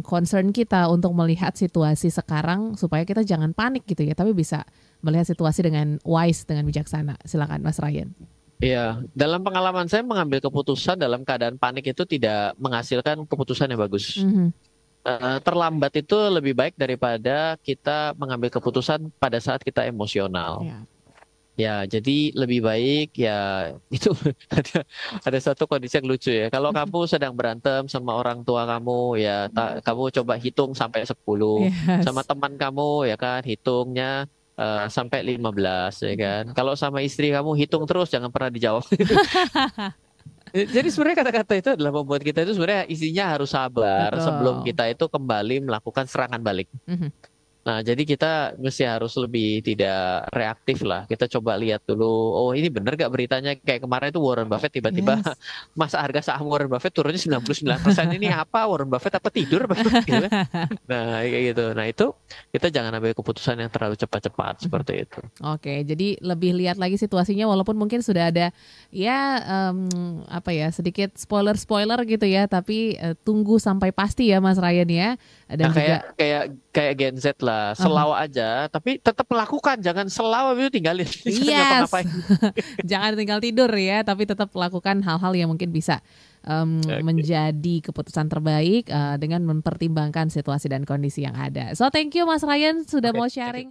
concern kita untuk melihat situasi sekarang supaya kita jangan panik gitu ya, tapi bisa melihat situasi dengan wise, dengan bijaksana. Silakan Mas Ryan. Iya, dalam pengalaman saya mengambil keputusan dalam keadaan panik itu tidak menghasilkan keputusan yang bagus. Mhm. Terlambat itu lebih baik daripada kita mengambil keputusan pada saat kita emosional. Ya. Ya, jadi lebih baik ya itu ada satu kondisi yang lucu ya. Kalau kamu sedang berantem sama orang tua kamu ya, kamu coba hitung sampai 10. Yes. Sama teman kamu ya kan, hitungnya sampai 15 ya kan. Kalau sama istri kamu hitung terus, jangan pernah dijawab. Jadi sebenarnya kata-kata itu adalah membuat kita itu sebenarnya isinya harus sabar sebelum Betul. kita itu kembali melakukan serangan balik. Mhm. Nah, jadi kita mesti harus lebih tidak reaktif lah. Kita coba lihat dulu, oh ini bener gak beritanya? Kayak kemarin itu Warren Buffett tiba-tiba Yes. masa harga saham Warren Buffett turunnya 99%. Ini apa? Warren Buffett apa tidur? Apa gitu kan? Nah, kayak gitu. Nah, itu kita jangan ambil keputusan yang terlalu cepat-cepat seperti itu. Oke, jadi lebih lihat lagi situasinya walaupun mungkin sudah ada ya apa ya sedikit spoiler gitu ya, tapi tunggu sampai pasti ya Mas Ryan ya. Dan Nah, juga kayak Gen Z lah, selawat aja, tapi tetap melakukan, jangan selawat itu tinggalin. Jangan yes, ngapa-ngapain. jangan tinggal tidur ya, tapi tetap lakukan hal-hal yang mungkin bisa menjadi keputusan terbaik dengan mempertimbangkan situasi dan kondisi yang ada. So thank you Mas Ryan sudah mau sharing.